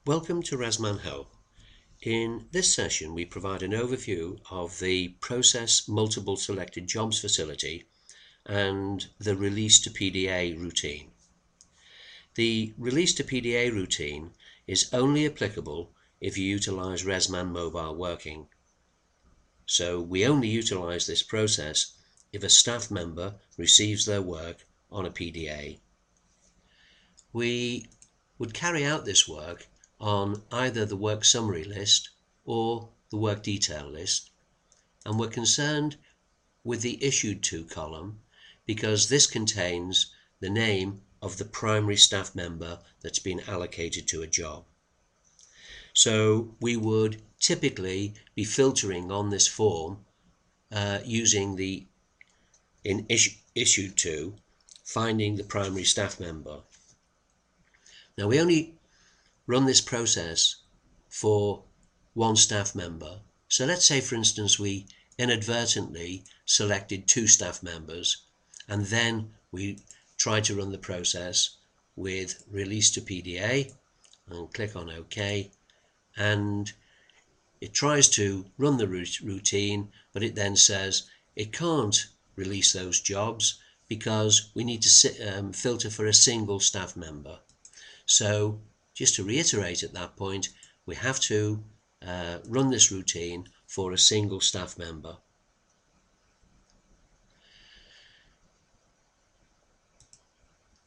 Welcome to RMM Help. In this session we provide an overview of the Process Multiple Selected Jobs facility and the Release to PDA routine. The Release to PDA routine is only applicable if you utilize RMM Mobile Working. So we only utilize this process if a staff member receives their work on a PDA. We would carry out this work on either the work summary list or the work detail list, and we're concerned with the issued to column because this contains the name of the primary staff member that's been allocated to a job. So we would typically be filtering on this form using the issued to, finding the primary staff member. Now we only run this process for one staff member. So let's say, for instance, we inadvertently selected two staff members and then we try to run the process with Release to PDA and click on OK, and it tries to run the routine, but it then says it can't release those jobs because we need to filter for a single staff member. So just to reiterate at that point, we have to run this routine for a single staff member.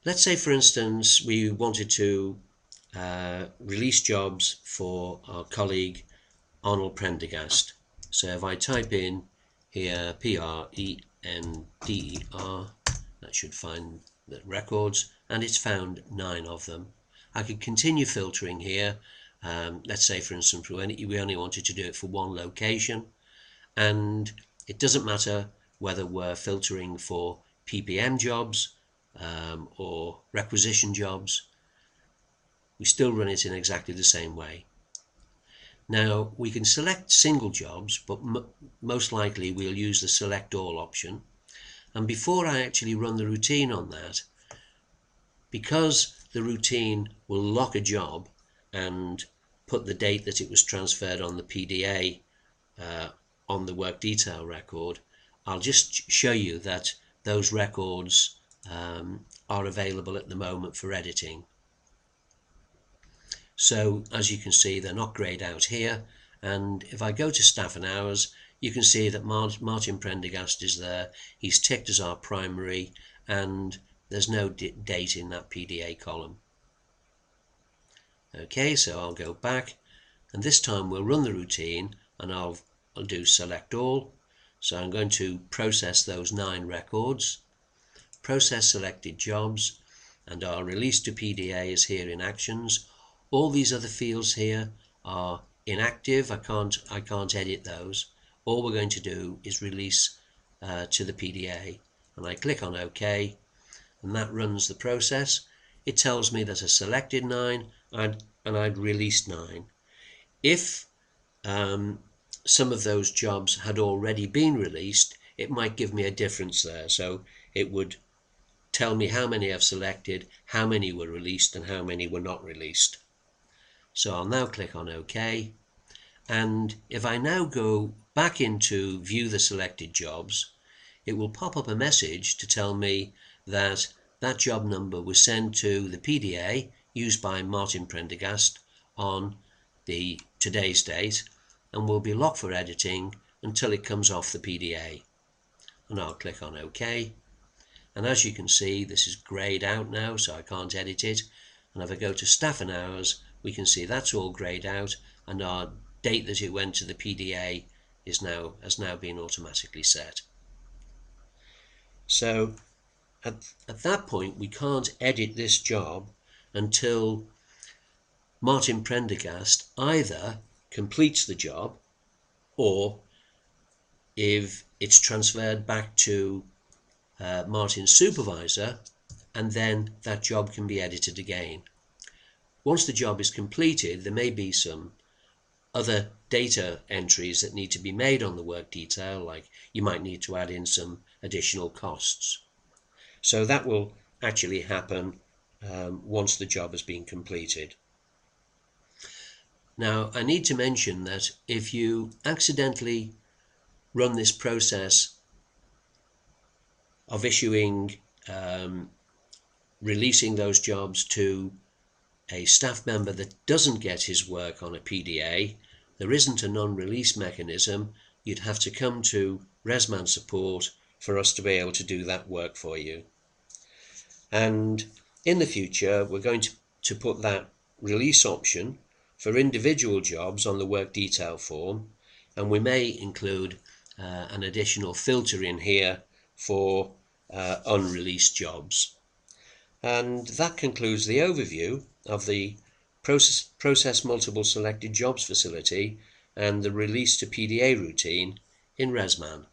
Let's say, for instance, we wanted to release jobs for our colleague Arnold Prendergast. So if I type in here Prender, that should find the records, and it's found 9 of them. I could continue filtering here. Let's say, for instance, we only wanted to do it for one location, and it doesn't matter whether we're filtering for PPM jobs or requisition jobs. We still run it in exactly the same way. Now we can select single jobs, but most likely we'll use the select all option. And before I actually run the routine on that, because the routine will lock a job and put the date that it was transferred on the PDA on the work detail record, I'll just show you that those records are available at the moment for editing. So as you can see, they're not grayed out here, and if I go to staff and hours, you can see that Martin Prendergast is there. He's ticked as our primary, and there's no date in that PDA column. Okay, so I'll go back, and this time we'll run the routine, and I'll do select all. So I'm going to process those 9 records, process selected jobs, and our Release to PDA is here in actions. All these other fields here are inactive. I can't edit those. All we're going to do is release to the PDA, and I click on OK, and that runs the process. It tells me that I selected 9 and I'd released 9. If some of those jobs had already been released, it might give me a difference there. So it would tell me how many I've selected, how many were released, and how many were not released. So I'll now click on OK, and if I now go back into view the selected jobs, it will pop up a message to tell me that that job number was sent to the PDA used by Martin Prendergast on the today's date and will be locked for editing until it comes off the PDA. And I'll click on OK, and as you can see, this is grayed out now, so I can't edit it. And if I go to staff and hours, we can see that's all grayed out, and our date that it went to the PDA has now been automatically set. So at that point we can't edit this job until Martin Prendergast either completes the job, or if it's transferred back to Martin's supervisor, and then that job can be edited again. Once the job is completed, there may be some other data entries that need to be made on the work detail, like you might need to add in some additional costs. So that will actually happen once the job has been completed. Now, I need to mention that if you accidentally run this process of releasing those jobs to a staff member that doesn't get his work on a PDA, there isn't a non-release mechanism. You'd have to come to RMM support for us to be able to do that work for you. And in the future, we're going to put that release option for individual jobs on the work detail form, and we may include an additional filter in here for unreleased jobs. And that concludes the overview of the process multiple selected jobs facility and the release to PDA routine in RMM.